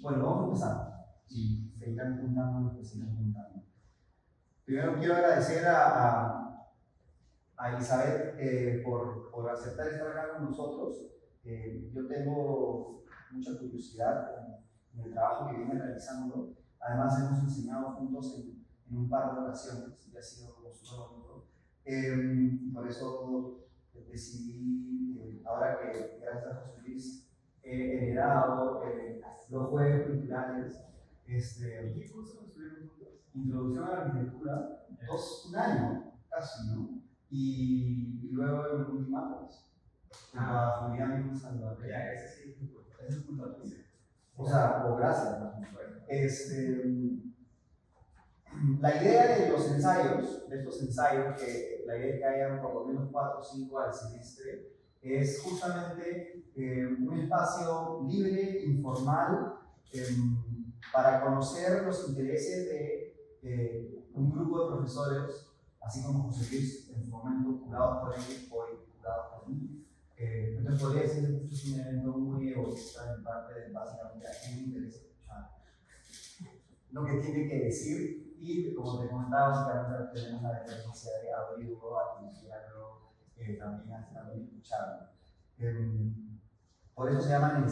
Bueno, vamos a empezar y se irán juntando lo que se irán juntando. Primero quiero agradecer a Elizabeth por aceptar estar acá con nosotros. Yo tengo mucha curiosidad en el trabajo que viene realizando. Además, hemos enseñado juntos en un par de ocasiones y ha sido súper bonito. Por eso decidí, ahora que gracias a José Luis he heredado los jueves culturales, ¿qué cursos estuvieron juntos? Introducción a la arquitectura, un año casi, ¿no? Y luego en Multimapas, a Julián Salvador. Ya, ese sí, ese es culpa tuya. O sea, o gracias, ¿no? La idea de los ensayos, de estos ensayos, que la idea es que hayan por lo menos 4 o 5 al semestre, es justamente un espacio libre, informal, para conocer los intereses de un grupo de profesores, así como José Luis en su momento curado por él, hoy curado por mí. Entonces podría decir que esto es un evento muy egoísta en parte de básicamente a quién le interesa escuchar lo que tiene que decir, y como te comentaba, básicamente tenemos la experiencia de abrirlo, articularlo, también escucharlo. Por eso se llaman,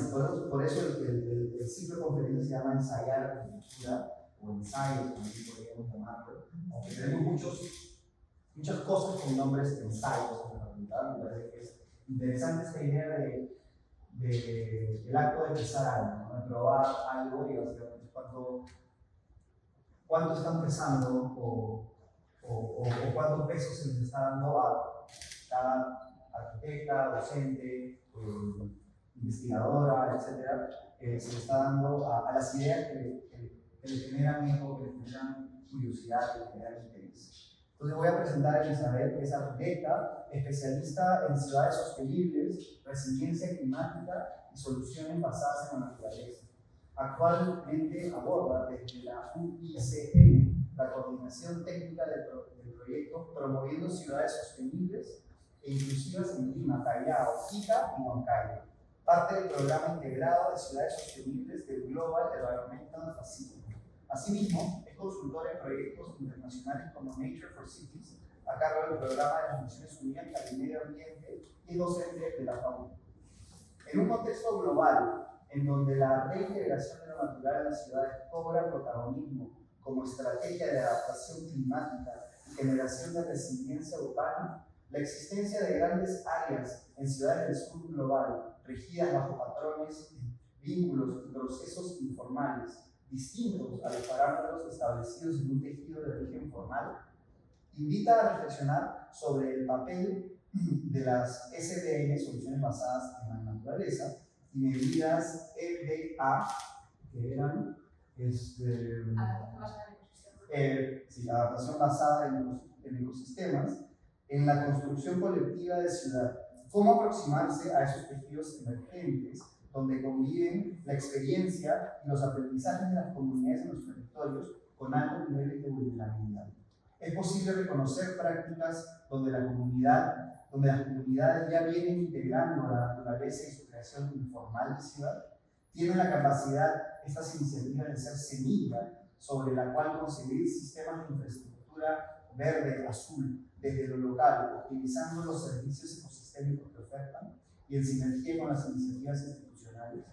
por eso el ciclo de conferencias se llama ensayar arquitectura o ensayos, como así podríamos llamarlo, aunque tenemos muchas cosas con nombres ensayos en la facultad. Me parece que es interesante esta idea del acto de empezar algo, ¿no? De probar algo y básicamente cuánto están pesando o cuánto peso se les está dando a cada arquitecta, docente, investigadora, etcétera, se le está dando a las ideas que le generan eco, que le generan curiosidad, que le generan interés. Entonces voy a presentar a Elizabeth, que es arquitecta, especialista en ciudades sostenibles, resiliencia climática y soluciones basadas en la naturaleza. Actualmente aborda desde la UICN la coordinación técnica del proyecto Promoviendo Ciudades Sostenibles e Inclusivas en Lima, Callao, Ica y Huancayo, parte del programa integrado de ciudades sostenibles del Global Environmental Facility. Asimismo, es consultor en proyectos internacionales como Nature for Cities, a cargo del programa de las Naciones Unidas para el Medio Ambiente, y docente de la FAO. En un contexto global, en donde la reintegración de lo natural en las ciudades cobra protagonismo como estrategia de adaptación climática y generación de resiliencia urbana, la existencia de grandes áreas en ciudades del sur global, regidas bajo patrones, vínculos y procesos informales, distintos a los parámetros establecidos en un tejido de origen formal, invita a reflexionar sobre el papel de las SDN, soluciones basadas en la naturaleza, y medidas EBA, que eran adaptación basada en ecosistemas, en la construcción colectiva de ciudad. ¿Cómo aproximarse a esos tejidos emergentes donde conviven la experiencia y los aprendizajes de las comunidades en los territorios con altos niveles de vulnerabilidad? Es posible reconocer prácticas donde las comunidades ya vienen integrando la naturaleza y su creación informal de ciudad. Tienen la capacidad, estas iniciativas, de ser semilla sobre la cual concebir sistemas de infraestructura verde, azul, desde lo local, optimizando los servicios ecosistémicos que ofertan y en sinergia con las iniciativas institucionales.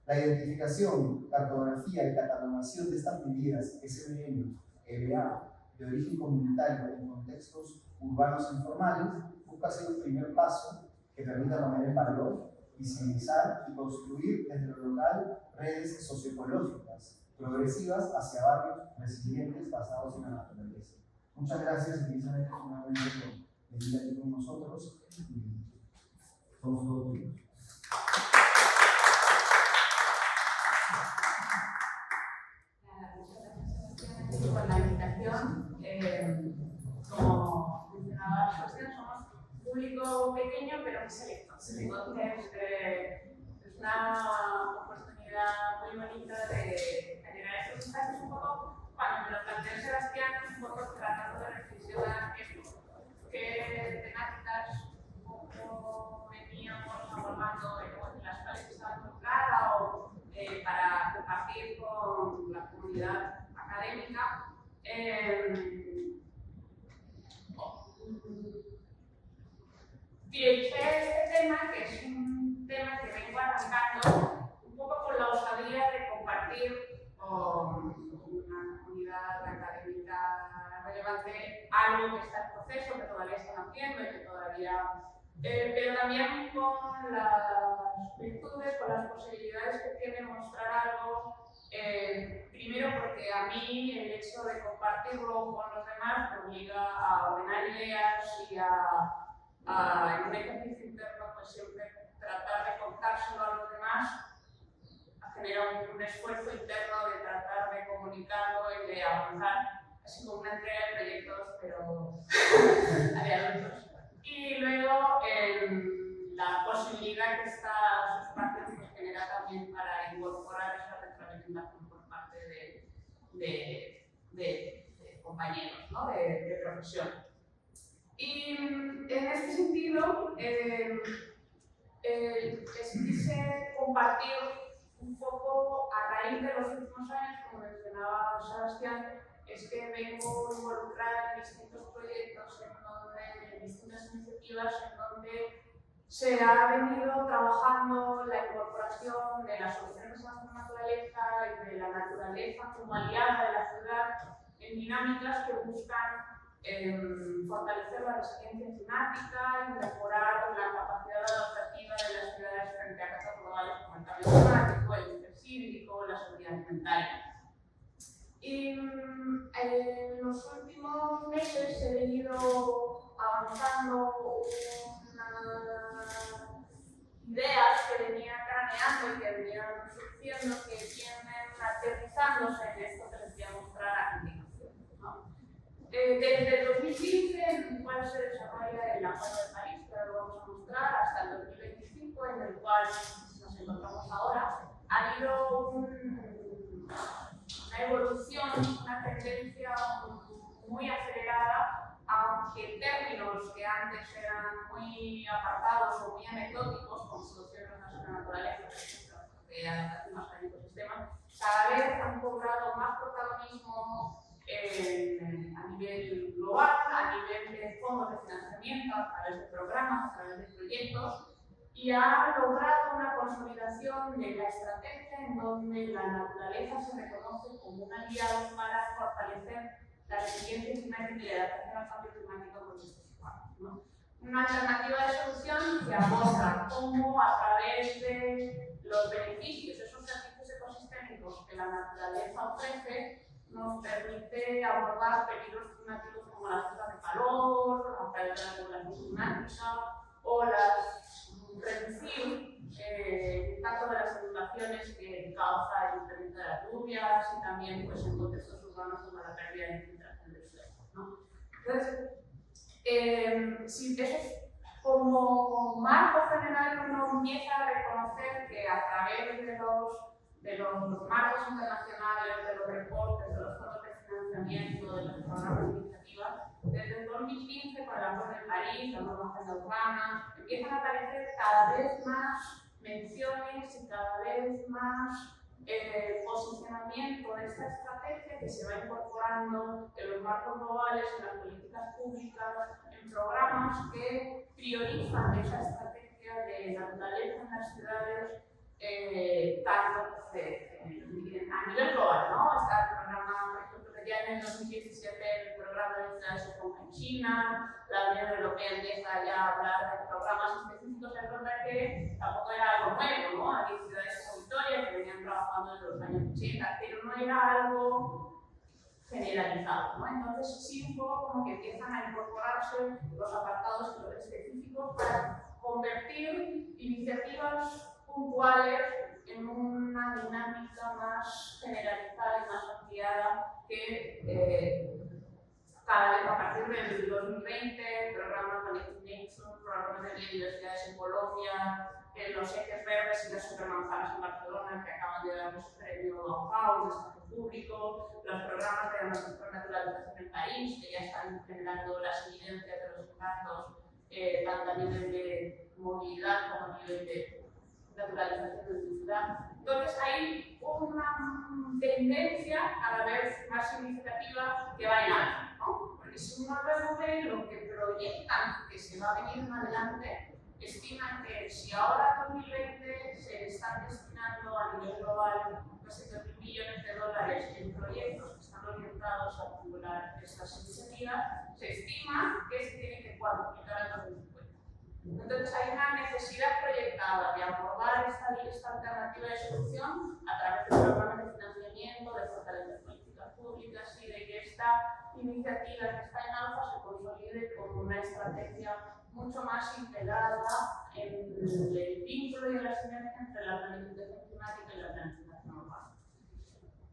La identificación, cartografía y catalogación de estas medidas SBN, EBA, de origen comunitario en contextos urbanos informales, busca ser un primer paso que permita poner en valor, visibilizar y construir desde lo local redes socioecológicas progresivas hacia barrios resilientes basados en la naturaleza. Muchas gracias, Elizabeth, nuevamente por venir aquí con nosotros y somos todos tuyos. Por la invitación. Como mencionaba Sebastián, somos un público pequeño pero muy selecto. Entonces, es una oportunidad muy bonita de llegar a estos espacios. Un poco, cuando me lo planteó Sebastián, un poco tratando de reflexionar qué temáticas veníamos a abordar construyendo y que todavía, pero también con las virtudes, con las posibilidades que tiene mostrar algo. Primero porque a mí el hecho de compartirlo con los demás me obliga a ordenar ideas y en un ejercicio interno pues siempre tratar de contárselo a los demás genera un esfuerzo interno de tratar de comunicarlo y de avanzar, así como una entrega de proyectos, pero de adultos. Y luego la posibilidad que estas espacios pues, genera también para incorporar esa retroalimentación por parte de compañeros, ¿no? de profesión. Y en este sentido, quise compartir un poco a raíz de los últimos años, como mencionaba Sebastián, es que vengo involucrada en distintos proyectos, en distintas iniciativas en donde se ha venido trabajando la incorporación de las soluciones a la naturaleza y de la naturaleza como aliada de la ciudad en dinámicas que buscan fortalecer la resiliencia climática y mejorar la capacidad adaptativa de las ciudades frente a retos globales como el cambio climático, el interés hídrico, la seguridad alimentaria. Y en los últimos meses he venido avanzando unas ideas que venía craneando y que venían surgiendo, que vienen aterrizándose en esto que les voy a mostrar a continuación, ¿no? Desde el 2015, en el cual se desarrolla el Acuerdo de París, que ahora lo vamos a mostrar, hasta el 2025, en el cual nos encontramos ahora, ha habido una evolución, una tendencia muy acelerada, aunque términos que antes eran muy apartados o muy anecdóticos, como soluciones a la naturaleza, por ejemplo, de adaptación al ecosistema, cada vez han cobrado más protagonismo a nivel global, a nivel de fondos de financiamiento, a través de programas, a través de proyectos, y ha logrado una consolidación de la estrategia en donde la naturaleza se reconoce como un aliado para fortalecer la resiliencia climática y la adaptación al cambio climático con estos humanos, ¿no? Una alternativa de solución que aborda cómo a través de los beneficios, esos servicios ecosistémicos que la naturaleza ofrece, nos permite abordar peligros climáticos como las olas de calor, a través de la regulación climática o reducir el impacto de las inundaciones que causa el incremento de las lluvias y también pues, en contextos urbanos como la pérdida de infiltración del suelo, ¿no? Entonces, si eso es como marco general, uno empieza a reconocer que a través de los marcos internacionales, de los reportes, de los fondos de financiamiento, de los programas de iniciativa, desde el 2015 con el Acuerdo de París, la nueva agenda urbana, empiezan a aparecer cada vez más menciones y cada vez más posicionamiento de esta estrategia que se va incorporando en los marcos globales, en las políticas públicas, en programas que priorizan esa estrategia de naturaleza en las ciudades, tanto a nivel global, ¿no? Está el programa, por ejemplo, que ya en el 2017 el programa de ciudades en China, la Unión Europea empieza ya a hablar de programas específicos. Es verdad que tampoco era algo nuevo, ¿no? Había ciudades como Vitoria que venían trabajando en los años 80, pero no era algo generalizado, ¿no? Entonces sí un poco como que empiezan a incorporarse los apartados específicos para convertir iniciativas puntuales en una dinámica más generalizada y más ampliada que cada vez a partir del 2020, el programa Connecting Nature, programas de biodiversidades en Colombia, los ejes verdes y las supermanzanas en Barcelona, que acaban de dar su premio Bauhaus de espacio público, los programas de naturalización en París, que ya están generando las evidencias de los impactos, tanto a nivel de movilidad como a nivel de naturalización de la ciudad. Entonces hay una tendencia cada vez más significativa que va en alta, ¿no? Porque si uno luego ve lo que proyectan que se va a venir en adelante, estiman que si ahora en 2020 se están destinando a nivel global casi 2.000 millones de dólares en proyectos que están orientados a acumular estas iniciativas, se estima que se tiene que cuadruplicar esta alternativa de solución a través de programas de financiamiento, de fortalecer políticas públicas y de que esta iniciativa que está en alfa se consolide como una estrategia mucho más integrada en el vínculo y en la sinergia entre la planificación climática y la planificación urbana.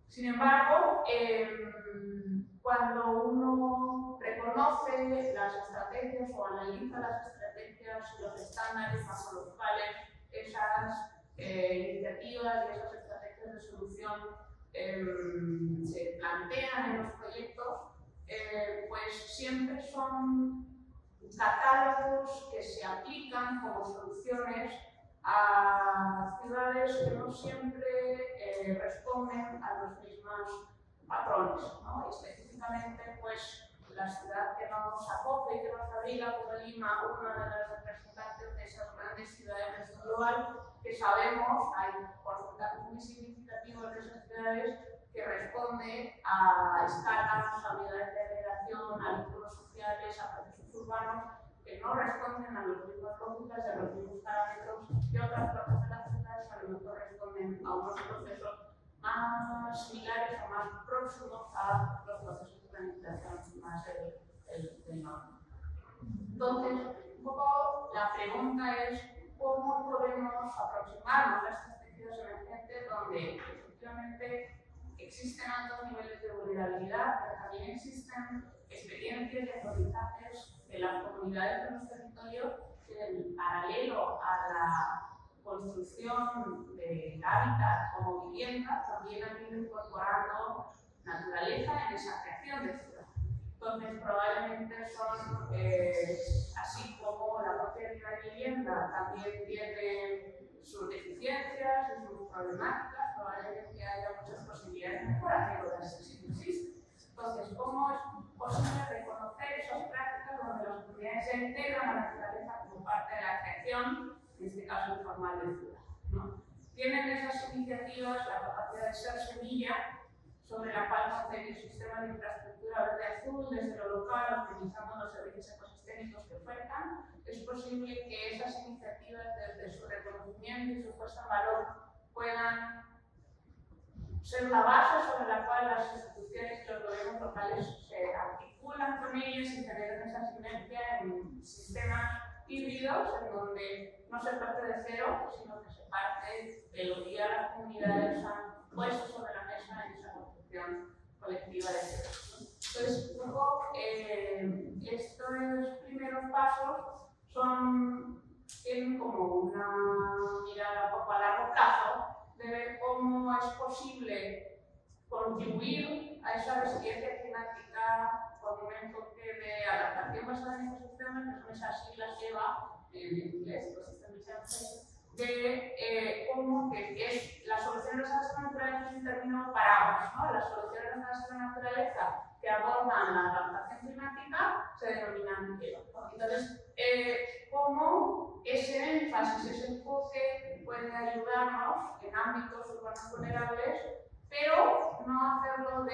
Sin embargo, cuando uno reconoce las estrategias o analiza las estrategias y los estándares bajo los cuales esas iniciativas y esas estrategias de solución se plantean en los proyectos, pues siempre son catálogos que se aplican como soluciones a ciudades que no siempre responden a los mismos patrones, ¿no? Y específicamente, pues, la ciudad que nos acoge y que nos abriga, como Lima, una de las representantes de esas grandes ciudades del sur global, que sabemos, hay porcentajes muy significativos de esas ciudades que responde a escalas, a unidades de agregación, a vínculos sociales, a procesos urbanos, que no responden a las mismas lógicas y a los mismos parámetros que otras partes de las ciudades a lo mejor responden a unos procesos más similares o más próximos a los procesos de planificación más del norte. Entonces, un poco la pregunta es cómo podemos aproximarnos a estas tejidos emergentes donde efectivamente existen altos niveles de vulnerabilidad, pero también existen experiencias y aprendizajes de las comunidades de los territorios que, en paralelo a la construcción de hábitat como vivienda, también han ido incorporando naturaleza en esa creación de ciudad. Entonces, probablemente son, así como la propia vivienda también tiene sus deficiencias y sus problemáticas, probablemente haya muchas posibilidades de mejora, pero las existen. Entonces, ¿cómo es posible reconocer esas prácticas donde las comunidades se integran a la naturaleza como parte de la creación, en este caso informal de ciudad, ¿no? Tienen esas iniciativas la capacidad de ser semilla sobre la cual concebir sistemas de infraestructura verde-azul desde lo local, optimizando los servicios ecosistémicos que ofertan. Es posible que esas iniciativas, desde su reconocimiento y su puesta en valor, puedan ser la base sobre la cual las instituciones y los gobiernos locales se articulan con ellos y generan esa sinergia en sistemas híbridos en donde no se parte de cero, sino que se parte de lo que ya las comunidades han puesto sobre la mesa en esa construcción colectiva de ciudad. Entonces, un poco estos primeros pasos tienen como una mirada un poco a largo plazo de ver cómo es posible contribuir a esa resiliencia climática por un enfoque de adaptación basada en ecosistemas, que son esas siglas EVA, en inglés, Ecosystem, de cómo que es las soluciones basadas en la naturaleza es un término paraguas, ¿no? Las soluciones basadas en la naturaleza que abordan la adaptación climática se denominan EVA. Entonces, cómo ese énfasis, ese enfoque puede ayudarnos en ámbitos urbanos vulnerables, pero no hacerlo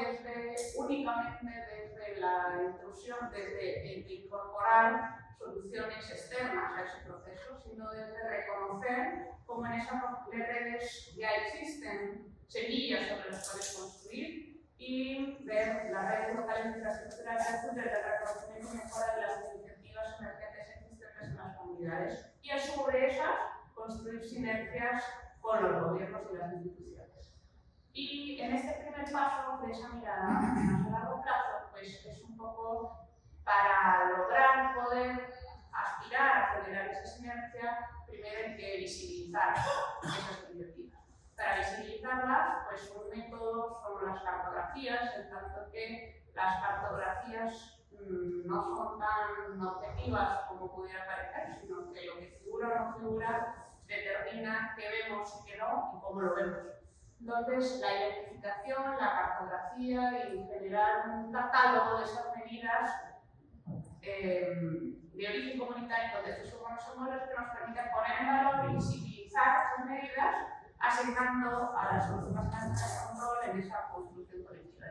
únicamente desde la intrusión, desde incorporar soluciones externas a ese proceso, sino desde reconocer cómo en esas redes ya existen semillas sobre las cuales construir y ver las redes locales de infraestructura desde el reconocimiento y mejora de las iniciativas emergentes existentes en las comunidades y a sobre esas construir sinergias con los gobiernos y las instituciones. Y en este primer paso de esa mirada más a largo plazo, pues es un poco para lograr poder aspirar a generar esa sinergia, primero hay que visibilizar esas iniciativas. Para visibilizarlas, pues un método son las cartografías, en tanto que las cartografías no son tan objetivas como pudiera parecer, sino que lo que figura o no figura determina qué vemos y qué no y cómo lo vemos. Entonces, la identificación, la cartografía y generar un catálogo de esas medidas de origen comunitario de estos urbanos son los que nos permiten poner en valor y visibilizar esas medidas, asignando a las últimas instancias de control en esa construcción colectiva.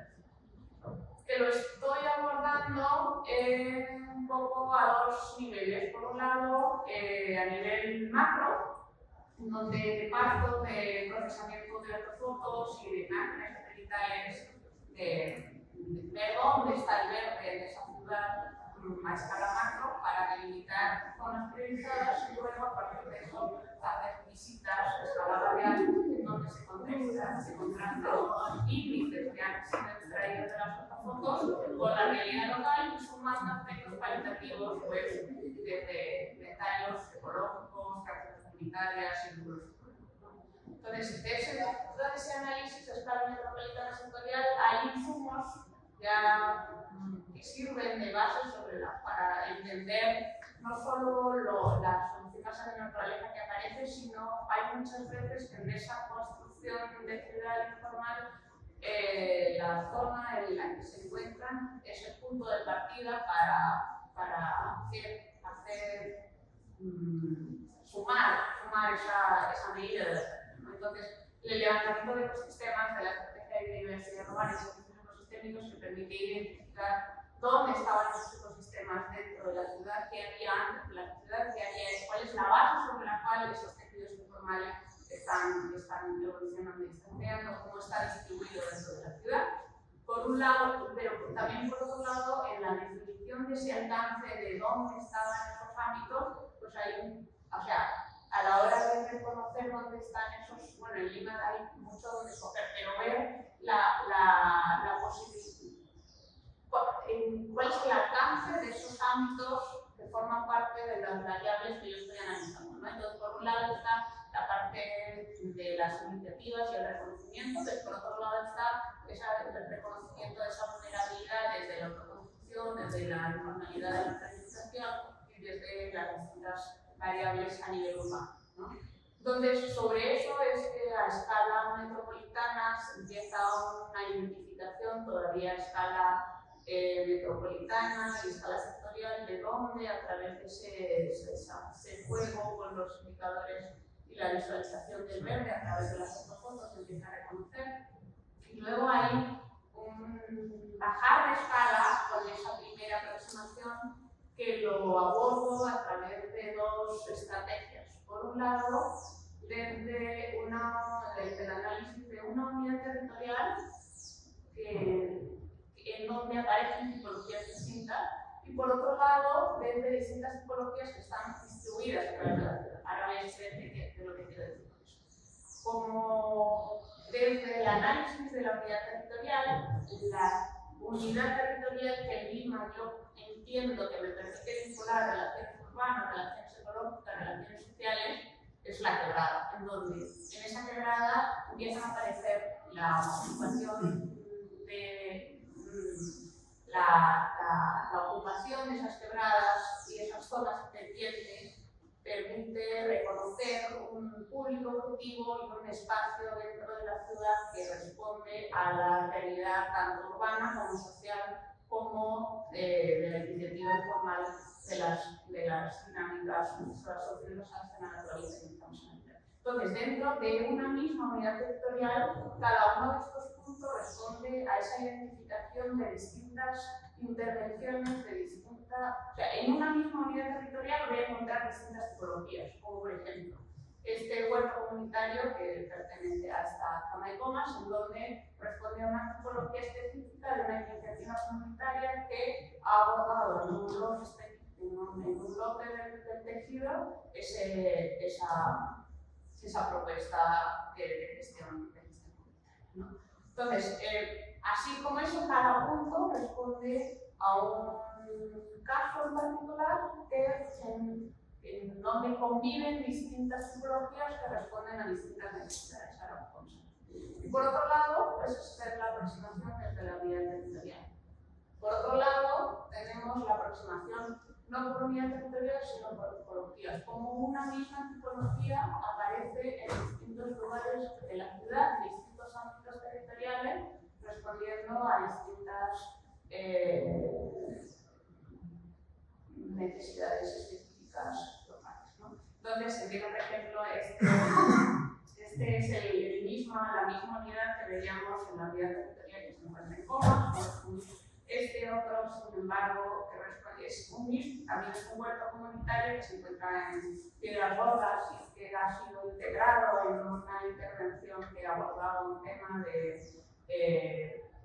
Que lo estoy abordando un poco a dos niveles. Por un lado, a nivel macro, donde de parto, de procesamiento de ortofotos y de imágenes satelitales, de ver dónde está el verde de esa ciudad a escala macro para delimitar zonas priorizadas y luego a partir de eso hacer visitas a escala variable en donde se contrastan índices que han sido extraídos de las ortofotos con la realidad local y sumando aspectos cualitativos pues, desde detalles ecológicos, características comunitarias y entonces, todo ese análisis a escala metropolitana sectorial, hay insumos ya que sirven de base para entender no solo las soluciones a la naturaleza que aparece, sino hay muchas veces que en esa construcción de ciudad informal la zona en la que se encuentran es el punto de partida para sumar esa medida de la. Entonces, el levantamiento de ecosistemas de la estrategia de biodiversidad urbana y servicios ecosistémicos que permite identificar dónde estaban esos ecosistemas dentro de la ciudad, qué había antes de la ciudad, cuál es la base sobre la cual esos tejidos informales están evolucionando y están creando, cómo está distribuido dentro de la ciudad. Por un lado, pero también por otro lado, en la definición de ese alcance de dónde estaban esos ámbitos, pues hay a la hora de reconocer dónde están esos, bueno, en Lima hay mucho donde escoger, pero ver la posibilidad, cuál es el alcance de esos ámbitos que forman parte de las variables que yo estoy analizando, ¿no? Entonces, por un lado está la parte de las iniciativas y el reconocimiento, pero por otro lado está el reconocimiento de esa vulnerabilidad desde la autoconstrucción, desde la informalidad de la planificación y desde las distintas variables a nivel urbano, ¿no? Entonces, sobre eso es que a escala metropolitana se empieza una identificación todavía a escala metropolitana y escala sectorial de dónde, a través de ese juego con los indicadores y la visualización del verde a través de las fotos se empieza a reconocer. Y luego hay un bajar de escala con esa primera aproximación que lo abordo a través de dos estrategias. Por un lado, desde el análisis de una unidad territorial en donde aparecen tipologías distintas, y por otro lado, desde distintas tipologías que están distribuidas a través de la ciudad. Ahora voy a explicar de lo que quiero decir con eso. Como desde el análisis de la unidad territorial, la unidad territorial que en Lima yo entiendo que me permite vincular relaciones urbanas, relaciones ecológicas, relaciones sociales, es la quebrada, en donde en esa quebrada empiezan a aparecer la ocupación de la ocupación de esas quebradas y esas zonas pendientes permite reconocer un público objetivo y un espacio dentro de la ciudad que responde a la realidad tanto urbana como social como de la iniciativa informal de las dinámicas sociológicas de la naturaleza que estamos en. Entonces, dentro de una misma unidad territorial, cada uno de estos puntos responde a esa identificación de distintas intervenciones, en una misma unidad territorial voy a encontrar distintas tipologías, como por ejemplo, este huerto comunitario que pertenece a esta zona de Comas, en donde responde a una tipología específica de una iniciativa comunitaria que ha abordado en un bloque del tejido esa propuesta de gestión comunitaria, ¿no? Entonces, así como eso, cada punto responde a un caso en particular en donde conviven distintas tipologías que responden a distintas necesidades. Y por otro lado, pues es la aproximación desde la unidad territorial. Por otro lado, tenemos la aproximación no por unidad territorial, sino por tipologías. Como una misma tipología aparece en distintos lugares de la ciudad, en distintos ámbitos territoriales, respondiendo a distintas necesidades específicas locales, ¿no? Entonces, por ejemplo, este es la misma unidad que veíamos en la unidad territorial que se encuentra en Comas, Este otro, sin embargo, que responde, es un MIST, también es un huerto comunitario que se encuentra en Piedras Gordas y que ha sido integrado en una intervención que abordaba un tema de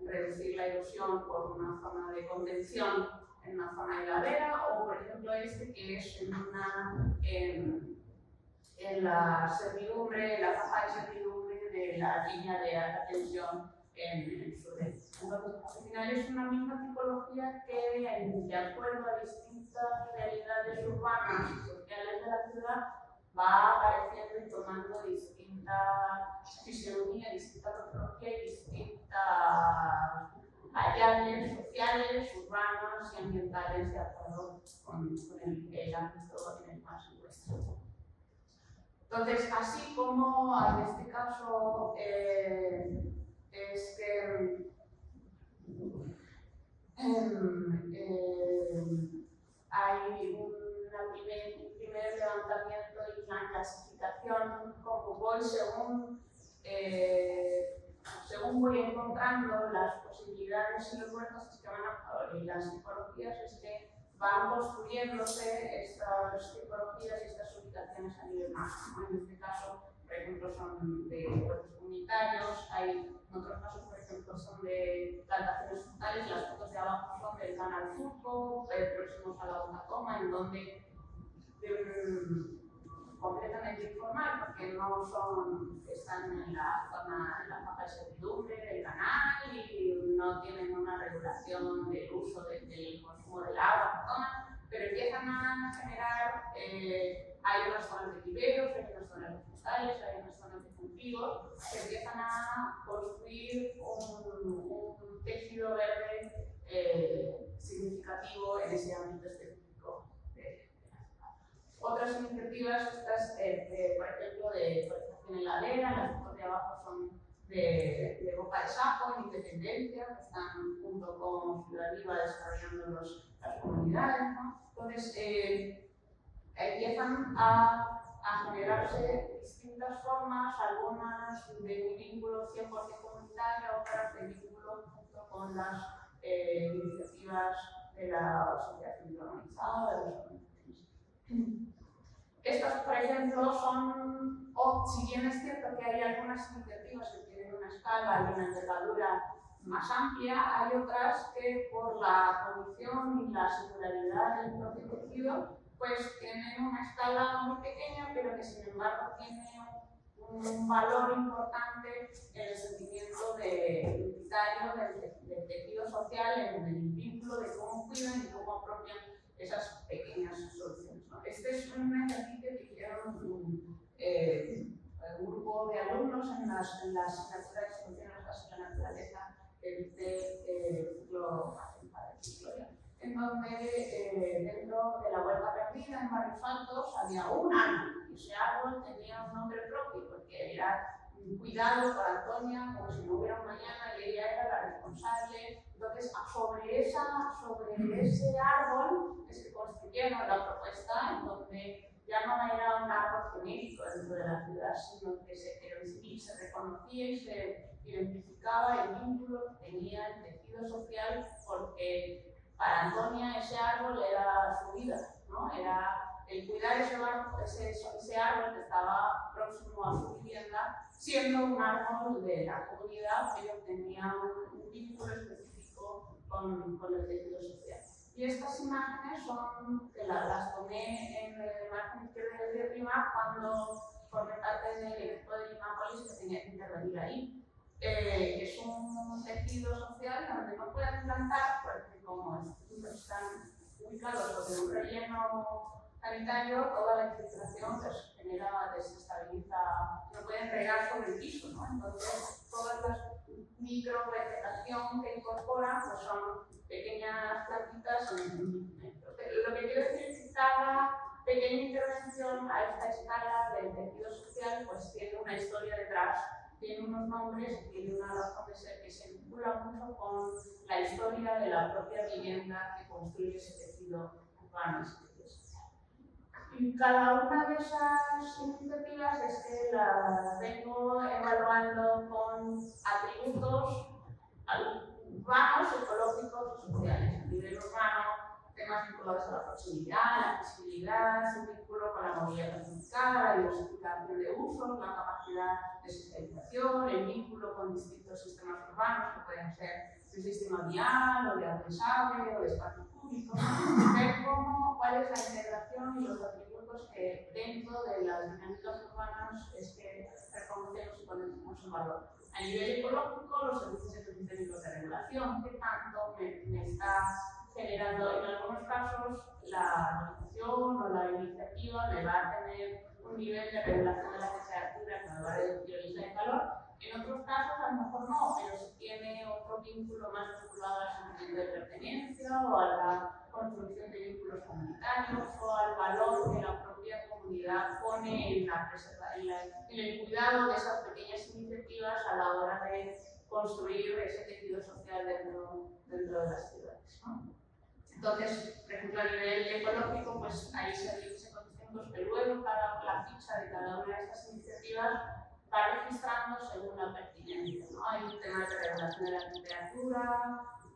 reducir la erosión por una zona de contención en una zona de ladera, o por ejemplo este que es en la servidumbre, en la faja de servidumbre de la línea de alta tensión en el sudeste. Entonces, al final es una misma tipología que, de acuerdo a distintas realidades urbanas y sociales de la ciudad, va apareciendo y tomando distinta fisionomía, distinta morfología y distintas variables sociales, urbanas y ambientales de acuerdo con el ámbito en el cual se encuentra. Entonces, así como en este caso es que hay un primer levantamiento y una clasificación como voy según voy encontrando las posibilidades y los huertos que van a, y las tipologías es que van construyéndose estas tipologías y estas ubicaciones a nivel máximo. En este caso, por ejemplo, son de huertos comunitarios, en otros casos, por ejemplo, son de plantaciones frutales, las fotos de abajo son del Canal Surco, próximos a la Ocatoma, en donde completamente informal, porque no están en la zona, en la faja de servidumbre del canal y no tienen una regulación del uso del consumo del agua, pero empiezan a generar, hay unas zonas de viveros, hay unas zonas de frutales, hay unas zonas de cultivos, que empiezan a construir un tejido verde significativo en ese ámbito específico. Otras iniciativas, estas, por ejemplo, de forestación en ladera, las fotos de abajo son de Boca de Sapo, en Independencia, que están junto con Ciudad Viva desarrollando las comunidades, ¿no? Entonces, empiezan a generarse distintas formas, algunas de vínculo 100% comunitario, otras de vínculo junto con las iniciativas de la sociedad civil organizada, de los comunitarios. Estas, por ejemplo, son, si bien es cierto que hay algunas iniciativas que tienen una escala y una envergadura más amplia, hay otras que por la condición y la singularidad del propio tejido, pues tienen una escala muy pequeña, pero que sin embargo tiene un valor importante en el sentimiento identitario del tejido social, en el vínculo de cómo cuidan y cómo apropian esas pequeñas soluciones, ¿no? Este es un ejercicio que hicieron un grupo de alumnos en la asignatura de soluciones basadas en la naturaleza del ciclo Victoria, en donde dentro de la huerta perdida en Barrios Altos había un árbol, y ese árbol tenía un nombre propio porque era cuidado por Antonia como si no hubiera un mañana y ella era la responsable. Entonces, sobre ese árbol es que construyeron la propuesta en donde ya no era un árbol genérico dentro de la ciudad, sino que se reconocía y se identificaba el vínculo que tenía el tejido social, porque para Antonia ese árbol era su vida, ¿no? Era el cuidar ese árbol que estaba próximo a su vivienda, siendo un árbol de la comunidad, pero tenía un vínculo específico con el tejido social. Y estas imágenes que las tomé en la imagen izquierda de Rima cuando formé parte del equipo de Limápolis que tenía que intervenir ahí. Es un tejido social donde no pueden plantar, porque como están ubicados sobre un relleno sanitario, toda la infiltración pues, desestabiliza, no pueden regar sobre el piso, ¿no? Entonces, todas las microvegetación que incorporan pues, son pequeñas plantitas. Lo que quiero decir es que cada pequeña intervención a esta escala del tejido social pues, tiene una historia detrás, tiene unos nombres y tiene una razón de ser que se vincula mucho con la historia de la propia vivienda que construye ese tejido urbano. Y cada una de esas iniciativas es que las vengo evaluando con atributos urbanos, ecológicos y vinculados a la proximidad, la accesibilidad, su vínculo con la movilidad planificada, la diversificación de usos, la capacidad de socialización, el vínculo con distintos sistemas urbanos que pueden ser el sistema vial o de aprendizaje o de espacio público, ver cuál es la integración y los atributos que dentro de las dinámicas urbanas es que reconocemos y ponemos en valor. A nivel ecológico, los servicios ecosistémicos de regulación, ¿qué tanto me está generando? En algunos casos, la organización o la iniciativa me va a tener un nivel de regulación de la temperatura que me va a reducir el índice de calor. En otros casos, a lo mejor no, pero si tiene otro vínculo más vinculado al sentimiento de pertenencia o a la construcción de vínculos comunitarios o al valor que la propia comunidad pone en el cuidado de esas pequeñas iniciativas a la hora de construir ese tejido social dentro de las ciudades, ¿no? Entonces, por ejemplo, a nivel ecológico, pues hay servicios ecosistémicos que luego la ficha de cada una de estas iniciativas va registrando según la pertinencia, ¿no? Hay un tema de regulación de la temperatura,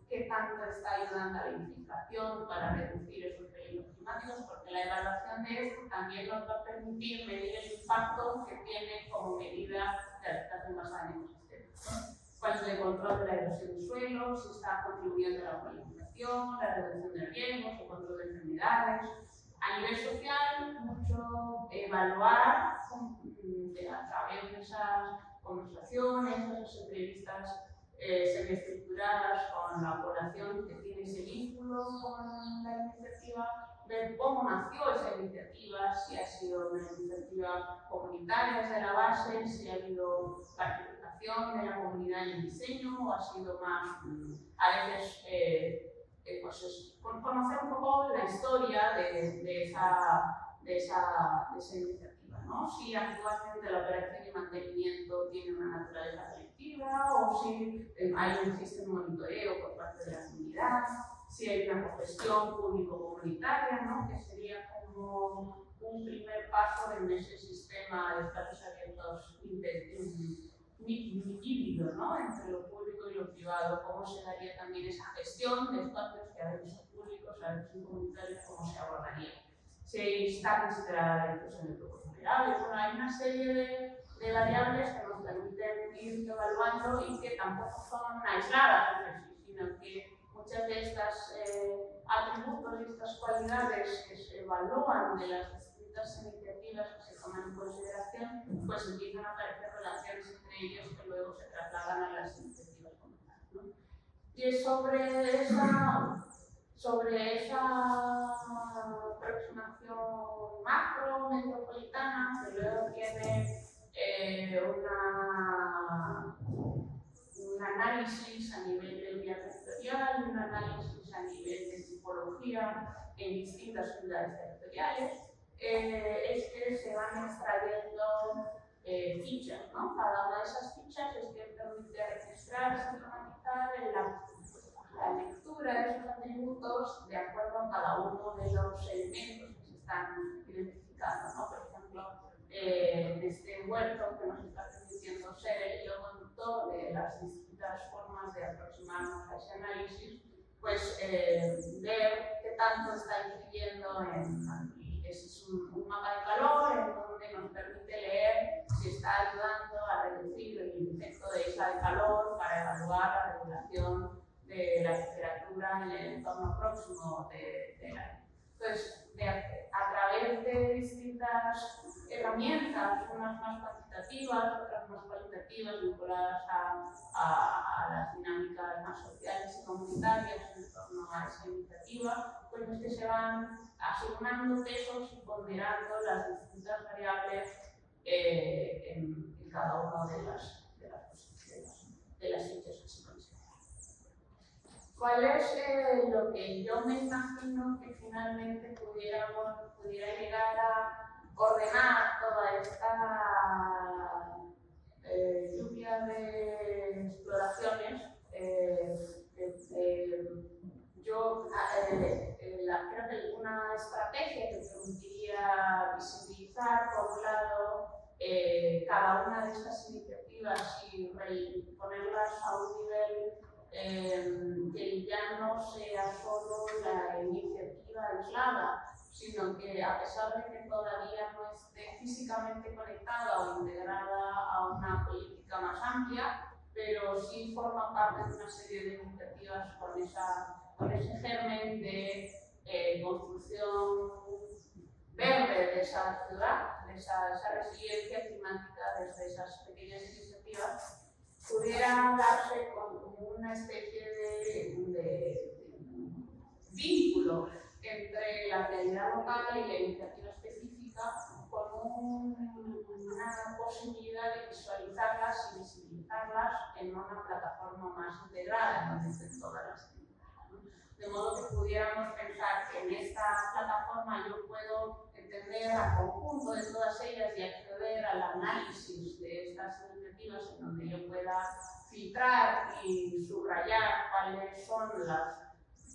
qué tanto está ayudando a la infiltración para reducir esos peligros climáticos, porque la evaluación de esto también nos va a permitir medir el impacto que tiene como medida de adaptación basada en ecosistemas. ¿Cuál es el control de la erosión del suelo? Si está contribuyendo a la polinización, la reducción de riesgos, el control de enfermedades. A nivel social, mucho evaluar a través de esas conversaciones, esas entrevistas semiestructuradas con la población que tiene ese vínculo con la iniciativa, ver cómo nació esa iniciativa, si ha sido una iniciativa comunitaria desde la base, si ha habido participación de la comunidad en el diseño o ha sido más, a veces, pues conocer un poco la historia de esa iniciativa, ¿no? Si actualmente la operación y mantenimiento tiene una naturaleza colectiva o si hay un sistema de monitoreo por parte de la comunidad, si hay una cogestión público-comunitaria, ¿no? Que sería como un primer paso en ese sistema de espacios abiertos híbrido, ¿no? Entre lo público y lo privado, cómo se daría también esa gestión de espacios que a veces son públicos, a veces son comunitarios, cómo se abordaría. Si está considerada la inclusión de grupos vulnerables. Bueno, hay una serie de variables que nos permiten ir evaluando y que tampoco son aisladas entre sí, sino que muchas de estas atributos y estas cualidades que se evalúan de las distintas iniciativas que se toman en consideración, pues empiezan a aparecer relaciones entre ellos que luego se trasladan a las iniciativas comunitarias, ¿no? Y sobre esa aproximación macro metropolitana, que luego tiene un análisis a nivel de unidad territorial, un análisis a nivel de tipología en distintas unidades territoriales, es que se van extrayendo fichas, ¿no? Cada una de esas fichas es que permite registrar y sistematizar la lectura de esos atributos de acuerdo a cada uno de los elementos que se están identificando, ¿no? Por ejemplo, en este huerto que nos está permitiendo ser el hilo conductor de las distintas formas de aproximarnos a ese análisis, pues ver qué tanto está incidiendo es un mapa de calor en donde nos permite leer si está ayudando a reducir el efecto de isla de calor para evaluar la regulación de la temperatura en el entorno próximo del aire. Entonces, a través de distintas herramientas, unas más cuantitativas, otras más cualitativas, vinculadas a las dinámicas más sociales y comunitarias en torno a esa iniciativa, pues es que se van asignando pesos y ponderando las distintas variables en cada una de las fichas que se consideran. ¿Cuál es lo que yo me imagino que finalmente pudiera llegar a ordenar toda esta lluvia de exploraciones? Yo creo que una estrategia que permitiría visibilizar, por un lado, cada una de estas iniciativas y ponerlas a un nivel que ya no sea solo la iniciativa aislada, sino que a pesar de que todavía no esté físicamente conectada o integrada a una política más amplia, pero sí forma parte de una serie de iniciativas con ese germen de construcción verde de esa ciudad, de esa resiliencia climática desde esas pequeñas iniciativas, pudiera darse como una especie de vínculo entre la realidad local y la iniciativa específica, con una posibilidad de visualizarlas y visibilizarlas en una plataforma más integrada, en donde estén todas las actividades. De modo que pudiéramos pensar que en esta plataforma yo puedo entender al conjunto de todas ellas y acceder al análisis de estas iniciativas, en donde yo pueda filtrar y subrayar cuáles son las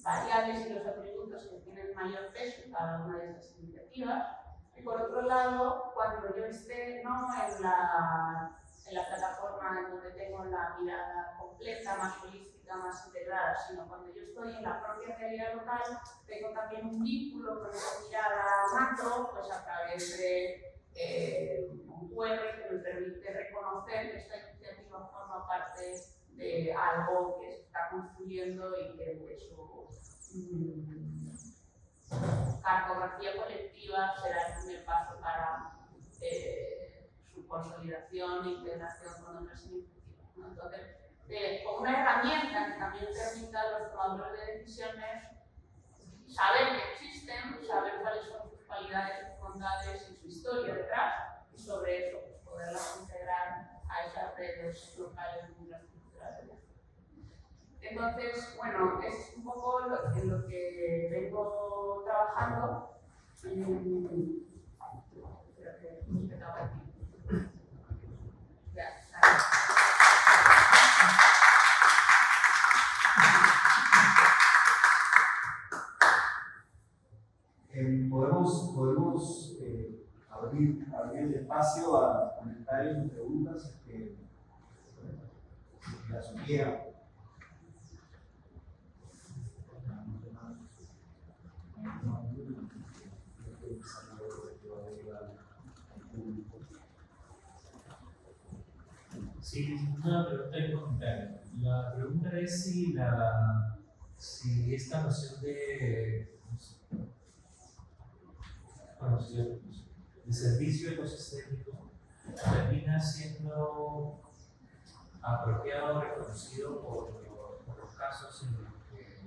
variables y los atributos que tienen mayor peso en cada una de estas iniciativas. Y por otro lado, cuando yo esté no en la plataforma en donde tengo la mirada completa, más holística, más integrada, sino cuando yo estoy en la propia realidad local, tengo también un vínculo con esa mirada macro, pues a través de un QR que me permite reconocer que esta iniciativa forma parte de algo que se está construyendo y que de su cartografía colectiva será el primer paso para su consolidación e integración con otras iniciativas, ¿no? Entonces, como una herramienta que también permita a los tomadores de decisiones saber que existen, saber cuáles son sus cualidades, sus bondades y su historia detrás, y sobre eso pues, poderlas integrar a esas redes locales de infraestructurales. Entonces, bueno, es un poco en lo que vengo trabajando. Creo que respetaba el tiempo. Ya, podemos abrir el espacio a comentarios y preguntas que las sugieran. Sí, una pregunta y un comentario. La pregunta es si esta noción de, bueno, de servicio ecosistémico termina siendo apropiado o reconocido por los casos en los que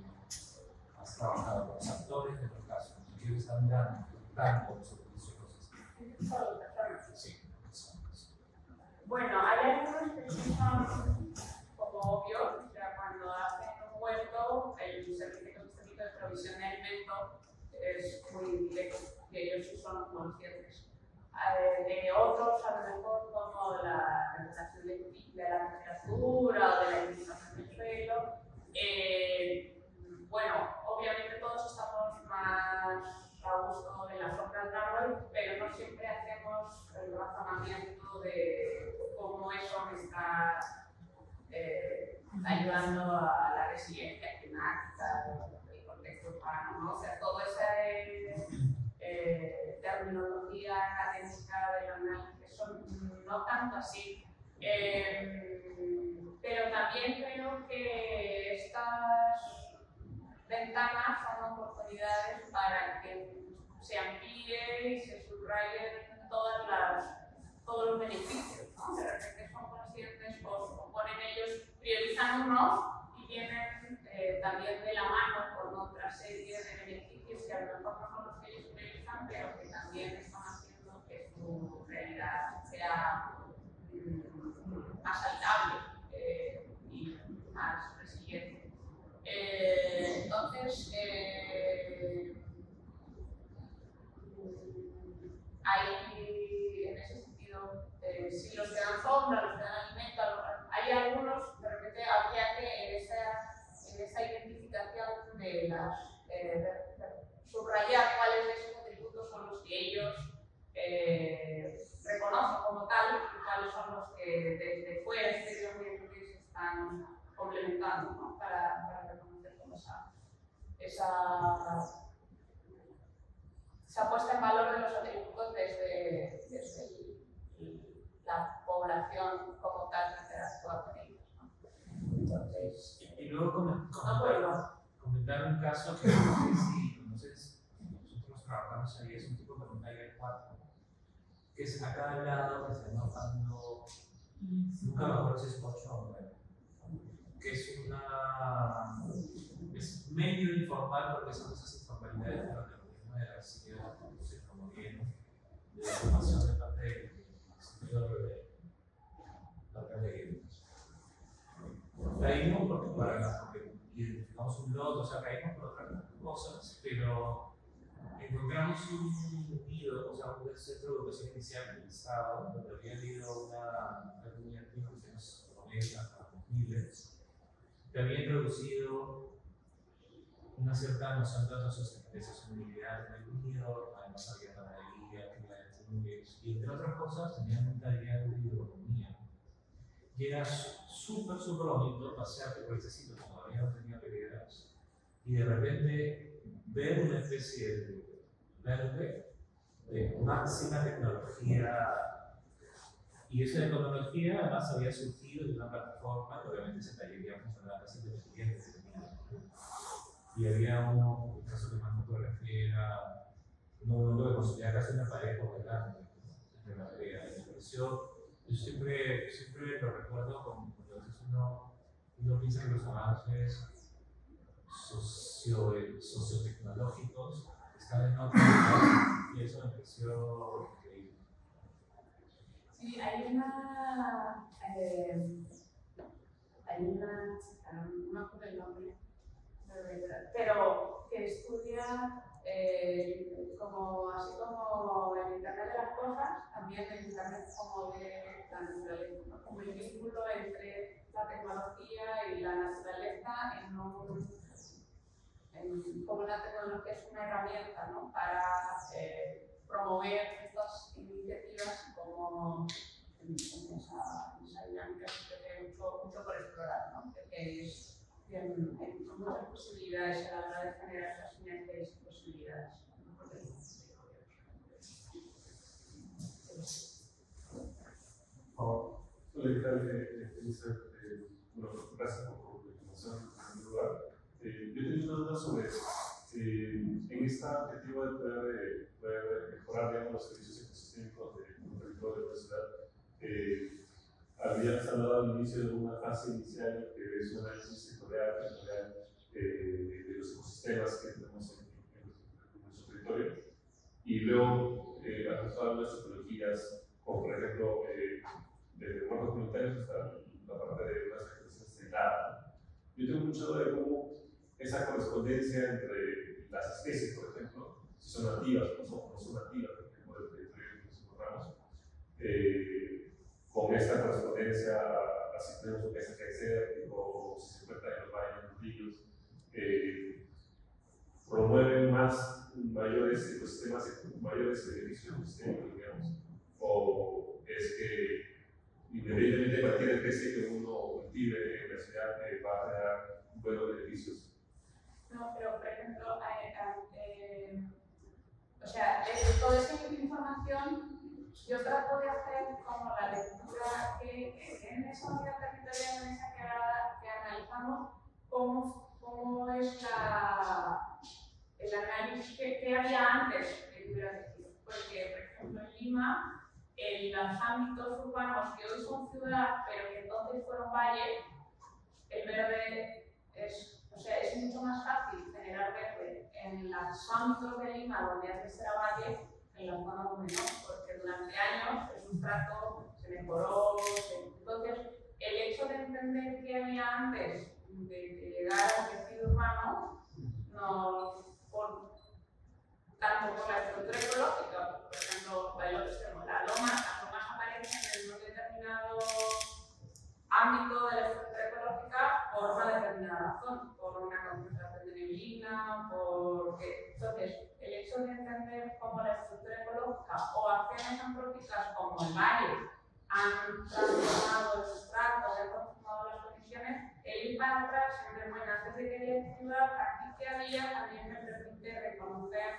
has trabajado, por los actores de los casos, que están dando los servicios ecosistémicos. Sí. Bueno, hay algunos que son como obvios, o sea, cuando hacen un huerto, el servicio ecosistémico de provisión de alimento es muy directo y ellos sí son conscientes. De otros, a lo mejor, como la regulación de la temperatura o de la iluminación del suelo, bueno, obviamente todos estamos más a gusto en las sombras del árbol, pero no siempre hacemos el razonamiento de cómo eso me está ayudando a la resiliencia climática, el contexto urbano, ¿no? O sea, toda esa terminología académica del análisis son no tanto así. Pero también creo que estas ventanas son oportunidades para que se amplíe y se subrayen todos los beneficios, ¿no? De repente son conscientes o ponen ellos, priorizan unos y vienen también de la mano con otra serie de beneficios que a lo mejor no son los que ellos priorizan, pero que también están haciendo que su realidad sea más saludable y más resiliente. Entonces, hay, en ese sentido, si los que dan sombra, los que dan alimento, hay algunos, de repente habría que en esa identificación de subrayar cuáles de esos atributos son los que ellos reconocen como tal y cuáles son los que desde fuera exteriormente se están complementando, ¿no? Para reconocer como esa esa puesta en valor de los atributos desde la población como tal que interactúa con ellos, ¿no? Entonces, y luego comentar un caso que no sé si conoces, nosotros trabajamos ahí, es un tipo de un Tiger 4, que es a cada lado que se llama Pando, nunca me acuerdo si es 8 o 9, que es medio informal porque son esas informalidades de la gobierno de la ciudad se promovieron de la formación de parte del señor de caímos porque identificamos un lote, o sea, caímos por otras cosas, pero encontramos un nido, o sea, un centro de educación inicial del Estado, donde había habido una comunidad de instituciones promesas para 2000, que había introducido una cierta noción de sostenibilidad en el nido, además había ganadería, actividades comunes, y entre otras cosas tenían un taller de hidroponía. Y era súper bonito pasearte por ese sitio, todavía no tenía veredas, y de repente ver una especie de verde de máxima tecnología, y esa tecnología además había surgido de una plataforma que obviamente ese taller iba a funcionar casi independiente de y había un caso que más fotografía era un mundo que construía casi una pared por delante de la vereda. Yo siempre lo recuerdo como cuando a veces uno piensa que los avances sociotecnológicos están en otro lugar y eso me pareció increíble. sí, hay una, no me acuerdo el nombre, pero que estudia como, así como el Internet de las cosas, también el Internet como de la naturaleza, ¿no? Como el vínculo entre la tecnología y la naturaleza como la tecnología es una herramienta, ¿no? Para promover estas iniciativas como en esa dinámica que hay mucho por explorar, ¿no? Que hay muchas posibilidades a la hora de generar esas sinergias y posibilidades. Gracias por la información en primer lugar. Yo tenía una duda sobre en esta objetivo de poder mejorar, digamos, los servicios ecosistémicos de un territorio de la ciudad. Habías hablado al inicio de una fase inicial que es un análisis sectorial de los ecosistemas que tenemos en nuestro territorio, y luego has usado algunas tecnologías, como por ejemplo desde huertos comunitarios hasta la parte de unas vegetaciones aisladas. Yo tengo mucha duda de cómo esa correspondencia entre las especies, por ejemplo, si son nativas o no son nativas, por ejemplo, del territorio en que nos encontramos, con esta correspondencia a si tenemos un paisaje desértico o si se encuentra en los valles, en los ríos, promueven mayores ecosistemas, mayores beneficios ecosistémicos, digamos, o es que independientemente de cualquier especie que uno cultive en la ciudad va a generar buenos beneficios. No, pero por ejemplo, o sea, toda esa información yo trato de hacer como la lectura que en esa unidad territorial en esa que analizamos cómo es el análisis que había antes porque, por ejemplo, en Lima, en los ámbitos urbanos que hoy son ciudad, pero que entonces fueron valle, el verde es mucho más fácil generar verde en los ámbitos de Lima donde antes era valle, en la zona donde no, porque durante años el sustrato se mejoró. Entonces, el hecho de entender qué había antes de llegar al tejido urbano, tanto por la estructura ecológica, por ejemplo, el otro extremo, las lomas aparecen en un determinado ámbito de la estructura ecológica por una determinada razón, por una concentración de neblina, entonces el hecho de entender cómo la estructura ecológica o acciones antrópicas como el valle han transformado el sustrato, han transformado las condiciones, el ir para atrás siempre, bueno, antes de que haya ciudad, aquí que había, también me permite reconocer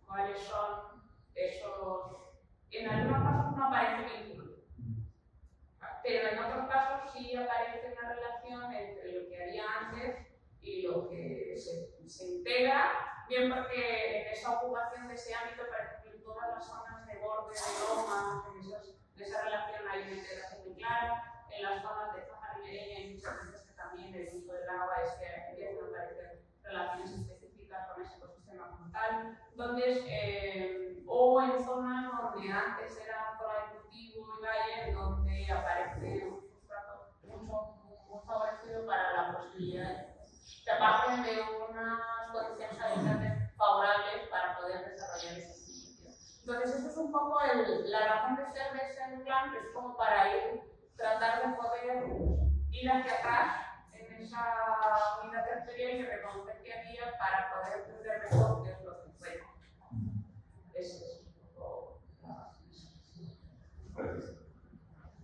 cuáles son esos. En algunos casos no aparece vínculo, pero en otros casos sí aparece una relación entre lo que había antes y lo que se integra, bien porque en esa ocupación de ese ámbito, por ejemplo, en todas las zonas de borde, de lomas, en esa relación hay una integración muy clara. En las zonas de zona ribereña hay muchas veces que también el uso del agua es que empiezan a aparecer relaciones específicas con ese ecosistema como tal. Entonces, o en zonas donde antes era zona de cultivo y valle, donde aparece un sustrato muy favorecido para la posibilidad que aparte de unas condiciones ambientales favorables para poder desarrollar esa actividad. Entonces, eso es un poco la razón de ser de ese plan, que es como para tratar de poder ir hacia atrás en esa unidad territorial y reconocer que había para poder entender mejor qué es lo que fue. Ese es un poco la Gracias.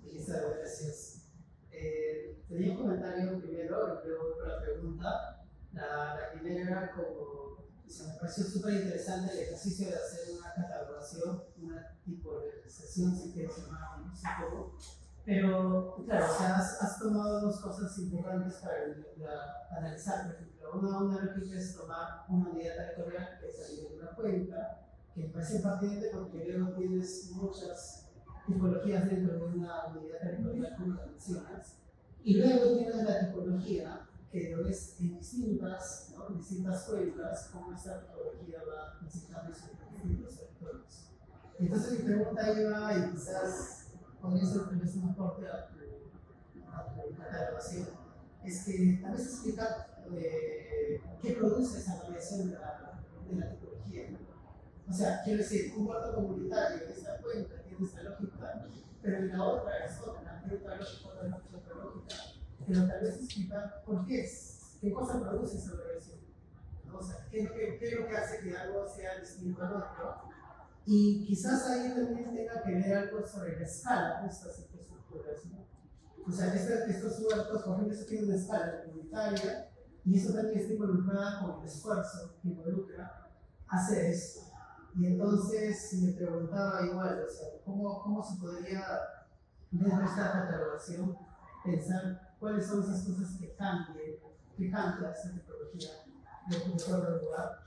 Elizabeth, gracias. Tenía un comentario primero y luego otra pregunta. La primera era como, me pareció súper interesante el ejercicio de hacer una catalogación, una tipologización, si quieres llamarlo un poco. Pero, claro, o sea, has tomado dos cosas importantes para analizar. Por ejemplo, una lógica es tomar una unidad territorial que es a nivel de una cuenca, que me parece pertinente porque luego tienes muchas tipologías dentro de una unidad territorial, como la mencionas, y luego tienes la tipología que lo ves en distintas cuencas, cómo esta tipología va presentándose en distintos territorios. Entonces mi pregunta iba, y quizás podría ser un aporte a tu catalogación, es que tal vez explicar qué produce esa variación de la tipología. O sea, quiero decir, un puerto comunitario en esta cuenca tiene esta lógica, pero en la otra es otra, tiene otra lógica, otra lógica. Pero tal vez explicar por qué qué cosa produce esa variación. ¿No? O sea, qué es lo que hace que algo sea distinto al otro. Y quizás ahí también tenga que ver algo sobre la escala de estas infraestructuras, ¿no? O sea, estos huertos, por ejemplo, eso tiene una escala comunitaria y eso también está involucrada con el esfuerzo que involucra hacer esto. Y entonces me preguntaba igual, o sea, ¿cómo se podría, dentro de esta catalogación, pensar cuáles son esas cosas que cambia esta tipología de todo lugar?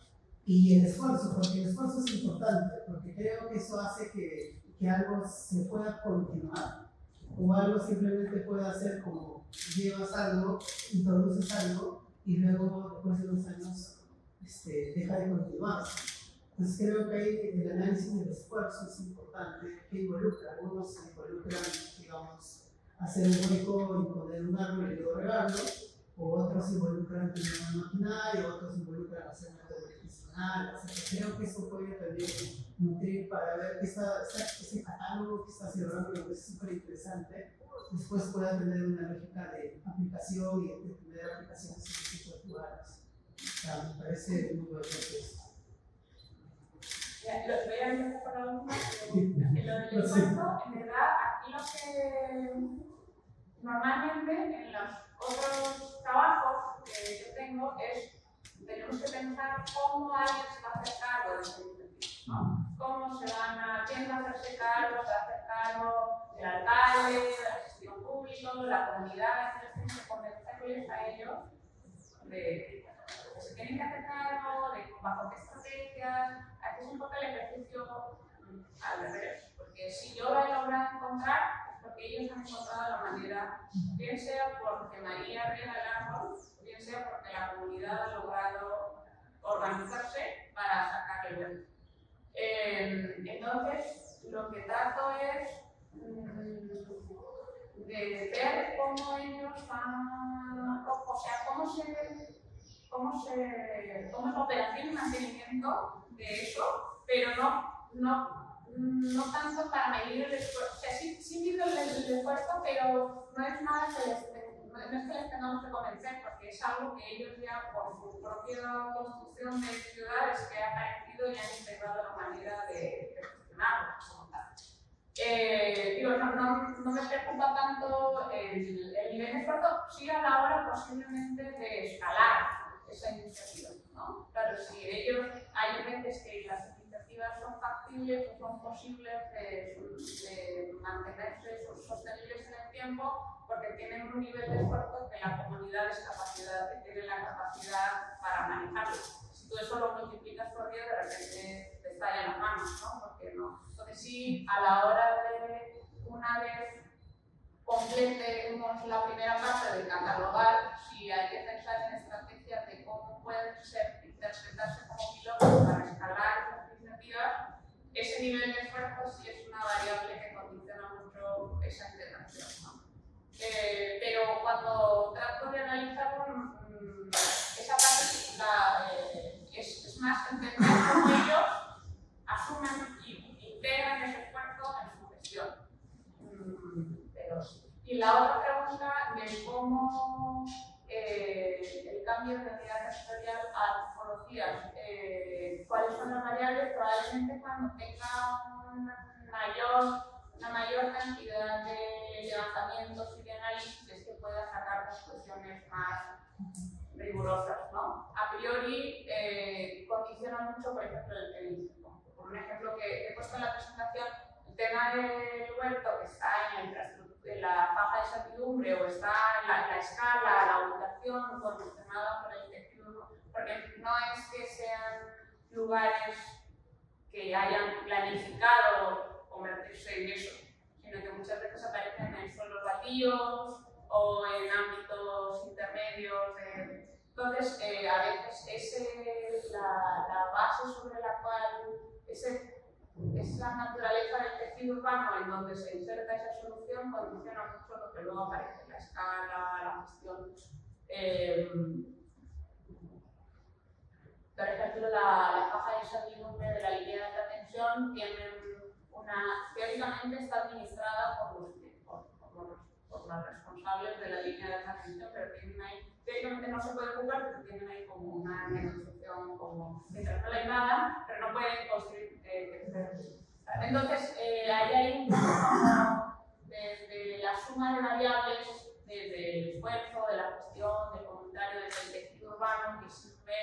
Y el esfuerzo, porque el esfuerzo es importante, porque creo que eso hace que algo se pueda continuar, o algo simplemente pueda hacer como llevas algo, introduces algo, y luego después de unos años deja de continuarse. Entonces creo que ahí el análisis del esfuerzo es importante, que involucra. Algunos se involucran, digamos, hacer un hueco y poner un árbol y luego regarlo, o otros se involucran en una maquinaria, otros se involucran hacer método medicinal, etc. Creo que eso puede también nutrir para ver que ese catálogo que está cerrando, que es súper interesante, después pueda tener una lógica de aplicación y de tener aplicaciones en distintos lugares. O sea, me parece muy bueno eso. Lo voy a empezar por la última, en lo del esfuerzo, en verdad, aquí lo que normalmente en los otros trabajos que yo tengo tenemos que pensar cómo alguien se va a hacer cargo de ese incentivos, ¿no? ¿Quién va a hacerse cargo? ¿Se va a hacer cargo el alcalde, la gestión pública, la comunidad? Entonces, que convencerles a ellos de que se tienen que hacer cargo, de bajo qué estrategias. Aquí es un poco el ejercicio al revés, porque si yo lo he logrado encontrar, es porque ellos han encontrado la manera, bien sea porque María riega el árbol, bien sea porque la comunidad ha logrado organizarse para sacar el huerto. Entonces, lo que trato es de ver cómo ellos van, o sea, cómo es la operación y mantenimiento de eso, pero no tanto para medir el esfuerzo. O sea, sí mido el esfuerzo, pero no es nada que no es que les tengamos que convencer, porque es algo que ellos ya, por su propia construcción de ciudades que ha aparecido, ya han integrado la manera de gestionarlo. No me preocupa tanto el nivel de esfuerzo, sí a la hora posiblemente de escalar esa iniciativa, ¿no? Claro, si hay veces que las iniciativas perspectivas son factibles o son posibles de mantenerse sostenibles en el tiempo, porque tienen un nivel de esfuerzo que la comunidad tiene la capacidad para manejarlo. Si tú eso lo multiplicas por 10, de repente te estallan las manos, ¿no? Porque no. Entonces sí, a la hora de, una vez completemos la primera parte de catalogar, sí hay que pensar en estrategias de cómo pueden interpretarse como pilotos para escalar esas iniciativas. Ese nivel de esfuerzo sí es una variable que condiciona mucho esa integración, ¿no? Pero cuando trato de analizar esa parte, es más entender cómo ellos asumen y integran ese esfuerzo en su gestión. Y la otra pregunta de cómo el cambio de unidad territorial a tipologías, cuáles son las variables, probablemente cuando tenga una mayor cantidad de levantamientos y de análisis que pueda sacar conclusiones más rigurosas, ¿no? A priori condiciona mucho, por ejemplo, por un ejemplo que he puesto en la presentación, el tema del huerto que está en la faja de servidumbre o está en la escala, la ubicación condicionada por el tejido, porque no es que sean lugares que hayan planificado convertirse en eso, sino que muchas veces aparecen en suelos baldíos o en ámbitos intermedios. Entonces, a veces la base sobre la cual esa naturaleza del tejido urbano en donde se inserta esa solución condiciona mucho lo que luego aparece, la escala, la gestión. Por ejemplo, la faja de servidumbre de la línea de alta tensión teóricamente está administrada por los responsables de la línea de alta tensión, pero teóricamente no se puede ocupar, pero tienen ahí como una negociación como mientras no la invadan, pero no pueden construir. Entonces, ahí hay un poco como desde la suma de variables, desde el esfuerzo, de la gestión, del comentario, del tejido urbano, que sirve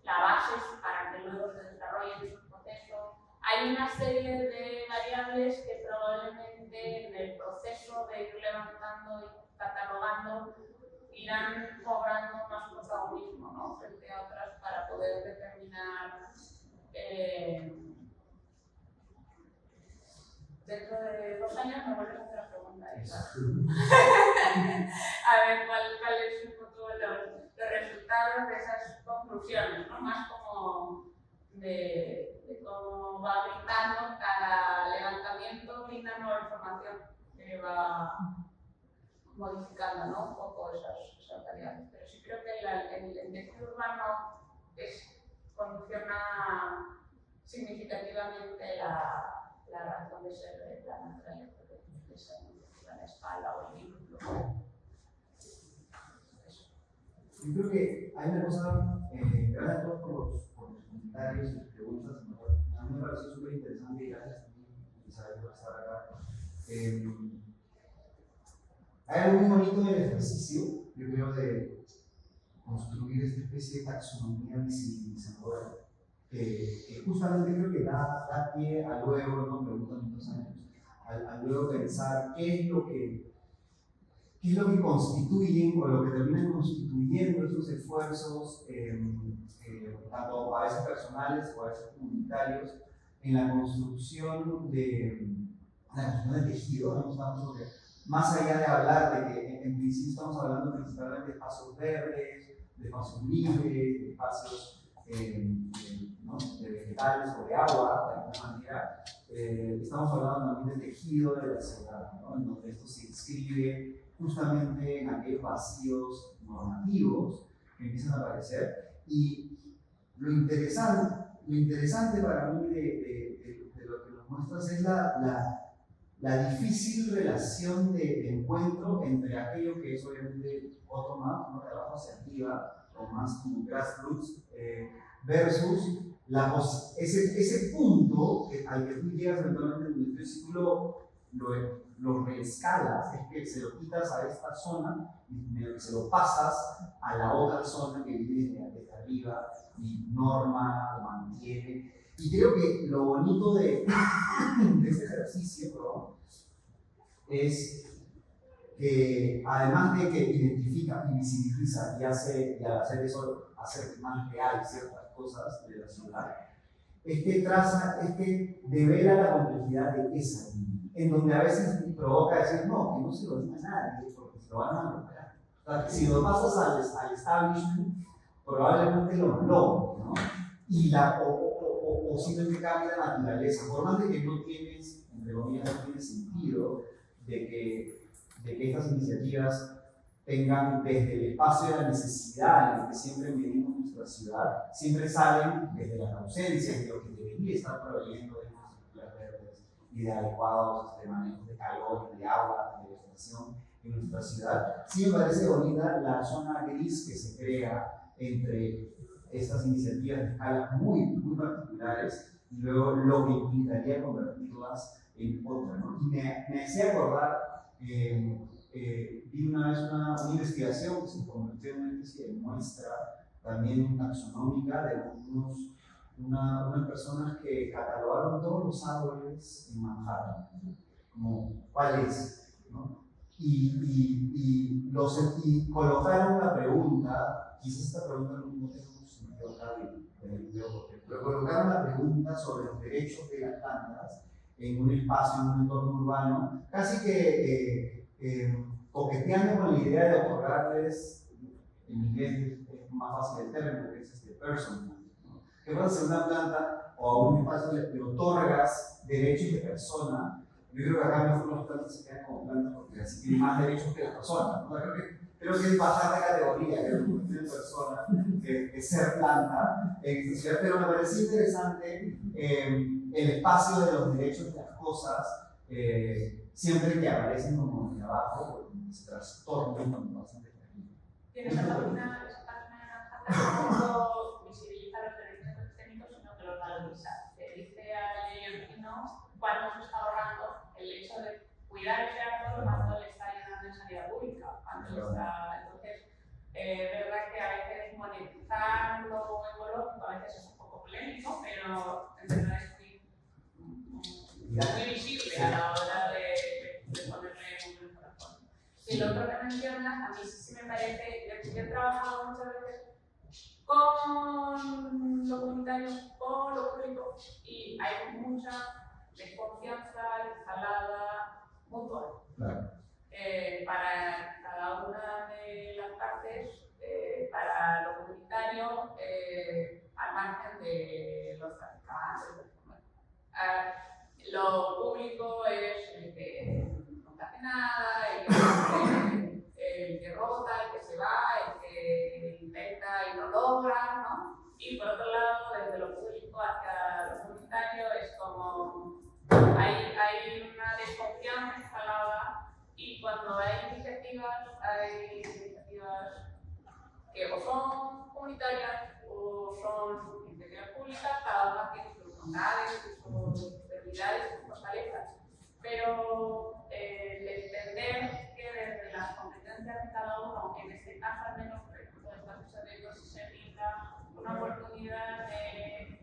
la base para que luego se desarrollen esos procesos. Hay una serie de variables que probablemente en el proceso de ir levantando y catalogando irán cobrando más protagonismo, ¿no? Frente a otras para poder determinar dentro de 2 años me vuelves a hacer la pregunta esa. A ver cuáles son un poco los resultados de esas conclusiones, ¿no? Más como de cómo va brindando cada levantamiento, brinda nueva información que va modificando, ¿no? Un poco esas variables. Pero sí creo que el tejido urbano condiciona significativamente la razón de ser de la naturaleza de esa iniciativa, la escala o el vínculo. Yo creo que hay una cosa, gracias a todos por los comentarios y preguntas, a mí me pareció súper interesante y gracias también Isabel por estar acá. Hay algo muy bonito del ejercicio, yo creo, de construir esta especie de taxonomía visibilizadora, que justamente creo que da pie a luego, no me preguntan en 2 años, a luego pensar qué es lo que constituyen o lo que terminan constituyendo esos esfuerzos, tanto a veces personales o a veces comunitarios, en la construcción del tejido, ¿no? Estamos más allá de hablar de que en principio estamos hablando principalmente de espacios verdes, de espacios libres, de espacios ¿no? de vegetales o de agua, de alguna manera, estamos hablando también del tejido de la ciudad, ¿no? En donde esto se inscribe justamente en aquellos vacíos normativos que empiezan a aparecer. Y lo interesante para mí de lo que nos muestras es la difícil relación de encuentro entre aquello que es obviamente bottom-up, ¿no? Trabajo hacia arriba, o más como grassroots, versus ese punto al que tú llegas eventualmente en el círculo, lo reescalas, es que se lo quitas a esta zona y se lo pasas a la otra zona que viene desde arriba y norma, mantiene. Y creo que lo bonito de este ejercicio es que además de que identifica y visibiliza y al hacer eso, hacer más real ciertas cosas de la ciudad, es que devela la complejidad de esa línea, en donde a veces provoca decir, no, que no se lo diga a nadie, porque se lo van a lograr. O sea, si lo pasas al establishment, probablemente lo logre, ¿no? O simplemente cambia la naturaleza, por más de que no tienes, entre comillas, no tiene sentido de que estas iniciativas tengan desde el espacio de la necesidad en el que siempre medimos nuestra ciudad, siempre salen desde las ausencias de lo que debería estar proveyendo de infraestructuras verdes y de adecuados manejos de calor, de agua, de vegetación en nuestra ciudad. Sí me parece bonita la zona gris que se crea entre estas iniciativas de escalas muy particulares y luego lo que implicaría convertirlas en otra, ¿no? Y me hacía acordar, vi una vez una investigación que se convirtió en una especie de muestra también taxonómica de unas personas que catalogaron todos los árboles en Manhattan, como cuál es, ¿no? Y colocaron la pregunta, quizás esta pregunta no tenga mucho sentido acá del video, pero colocaron la pregunta sobre los derechos de las plantas en un espacio, en un entorno urbano, casi que coqueteando con la idea de otorgarles, en inglés es más fácil el término, que es personal, ¿no? ¿Qué pasa si a una planta o a un espacio le otorgas derechos de persona? Yo creo que acá mejor las plantas se quedan como plantas porque así tienen más derechos que las personas, ¿no? Creo que es bajar de categoría, que es una persona que ser planta en esta ciudad, pero me parece interesante el espacio de los derechos de las cosas, siempre que aparecen como de abajo, se trastornan con bastante frecuencia. Tienes esa página no solo visibiliza los derechos técnicos, sino que los valoriza. Te dice a Leonino cuánto se está ahorrando el hecho de cuidar ese árbol cuando le está ayudando en sanidad pública. Entonces, es verdad que a veces monetizar lo ecológico a veces es un poco polémico, pero en verdad es muy visible a la hora de ponerle un corazón. Y lo otro que mencionas, a mí sí me parece, yo he trabajado muchas veces con lo comunitario, con lo público, y hay mucha desconfianza instalada mutua. Claro. Para cada una de las partes, para lo comunitario, al margen de los traficantes. Lo público es el que no hace nada, el que rota, el que se va, el que intenta y no logra, ¿no? Y por otro lado, desde lo público hacia lo comunitario es como hay una desconfianza instalada, y cuando hay iniciativas que o son comunitarias o son iniciativas públicas, cada una tiene sus bondades, sus debilidades, sus fortalezas. Pero el entender que desde las competencias de cada uno, en este caso al menos, por ejemplo, de esta sucediendo, si se brinda una oportunidad de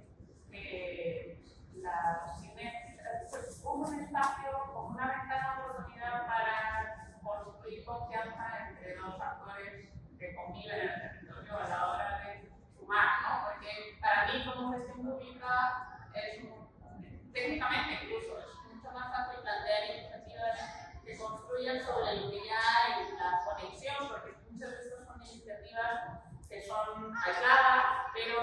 las sinergias, pues un espacio, como una ventana de oportunidad para construir confianza entre dos actores que conviven en el territorio a la hora de sumar, ¿no? Porque para mí como gestión pública técnicamente incluso es mucho más fácil plantear iniciativas que construyan sobre lo que ya hay la conexión, porque muchas veces son iniciativas que son aisladas, pero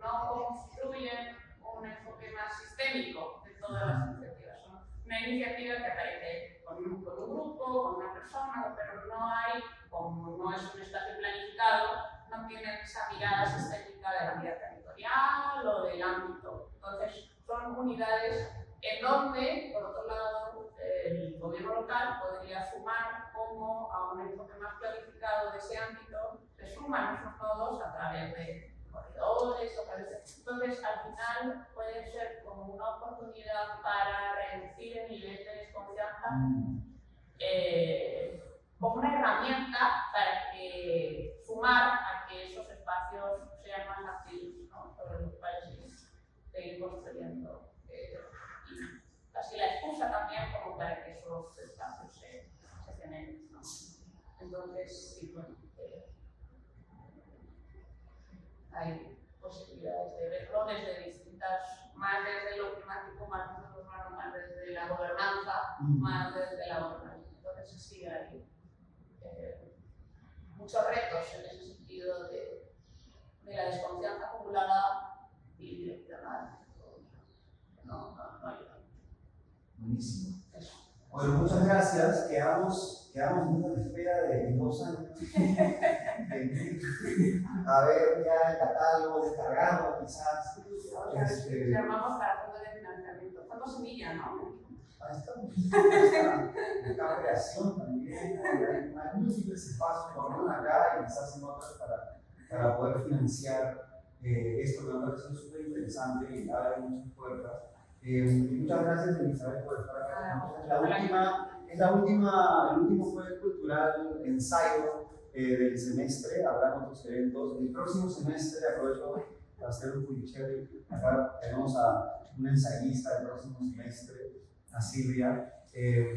no construyen un enfoque más sistémico de todas las iniciativas. Son una iniciativa que aparece con un grupo, con una persona, pero no hay, como no es un espacio planificado, no tienen esa mirada sistémica de la vida territorial o del ámbito. Entonces, son unidades en donde, por otro lado, el gobierno local podría sumar como a un enfoque más planificado de ese ámbito, se suman esos nodos a través de corredores o entonces al final puede ser como una oportunidad para reducir el nivel de desconfianza, como una herramienta para que sumar a que esos espacios sean más activos, ¿no? Sobre los cuales seguir bueno, hay posibilidades de rebrotes de distintas, más desde lo climático, más desde lo urbano, más desde la gobernanza, más desde la gobernanza. Entonces sí hay muchos retos en ese sentido de la desconfianza acumulada y direccional. No ayuda. Buenísimo. Eso. Bueno, muchas gracias. Quedamos en la espera de 2 años. A ver ya el catálogo, descargarlo quizás. Llamamos para fondos de financiamiento. Fondos semilla, ¿no? Ahí estamos. Esta creación también. Hay múltiples espacios, por lo menos acá y quizás en otras para poder financiar esto que me ha parecido súper interesante y abre muchas puertas. Muchas gracias, Elizabeth, por estar acá. El último fue cultural ensayo del semestre. Habrá otros eventos. El próximo semestre, aprovecho para hacer un culicherry. Acá tenemos a un ensayista del próximo semestre, a Silvia.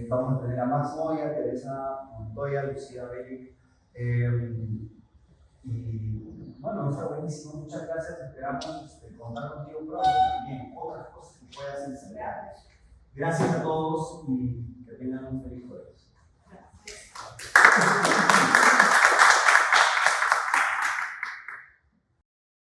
Vamos a tener a Max Moya, Teresa Montoya, Lucía Belli. Y bueno, fue buenísimo. Muchas gracias. Esperamos contar contigo pronto también. Otras cosas que puedas enseñar. Gracias a todos y que tengan un feliz jueves. Gracias.